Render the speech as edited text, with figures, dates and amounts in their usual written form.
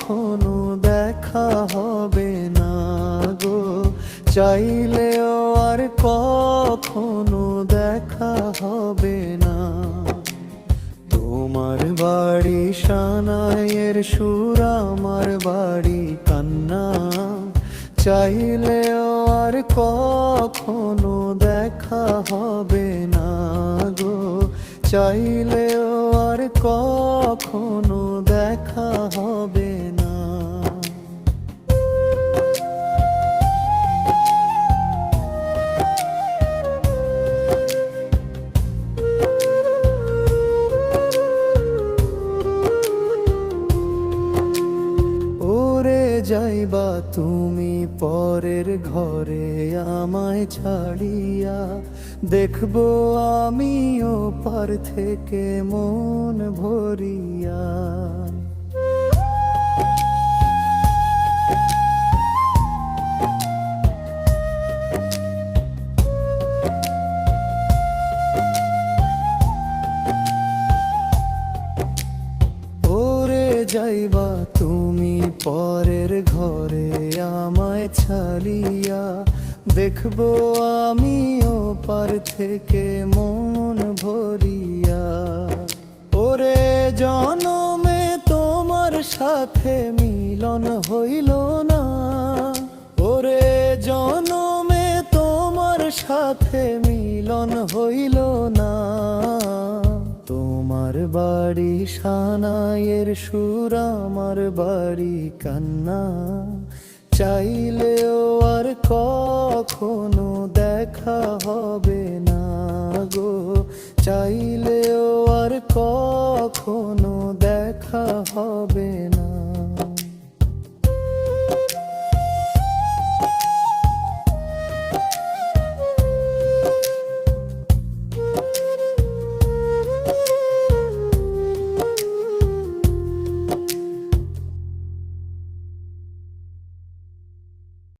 কখনো দেখা হবে না গো, চাইলেও আর কখনো দেখা হবে না। তোমার বাড়ি সানাইয়ের সুর, আমার বাড়ি কান্না, চাইলেও আর কখনো দেখা হবে না গো, চাইলেও আর কখনো দেখা হবে না। ওরে যাইবা তুমি পরের ঘরে আমায় ছাড়িয়া, দেখবো আমিও পার থেকে মন ভরিয়া। ওরে যাইবা তুমি পরের ঘরে আমায় ছাড়িয়া, দেখবো আমিও পার থেকে মন ভরিয়া। ওরে জনমে তোমার সাথে মিলন হইল না, ওরে জনমে তোমার সাথে মিলন হইল না। তোমার বাড়ি সানাইয়ের সুর, আমার বাড়ি কান্না, চাইলেও আর কখনো দেখা হবে না গো, চাইলেও আর কখনো দেখা হবে না।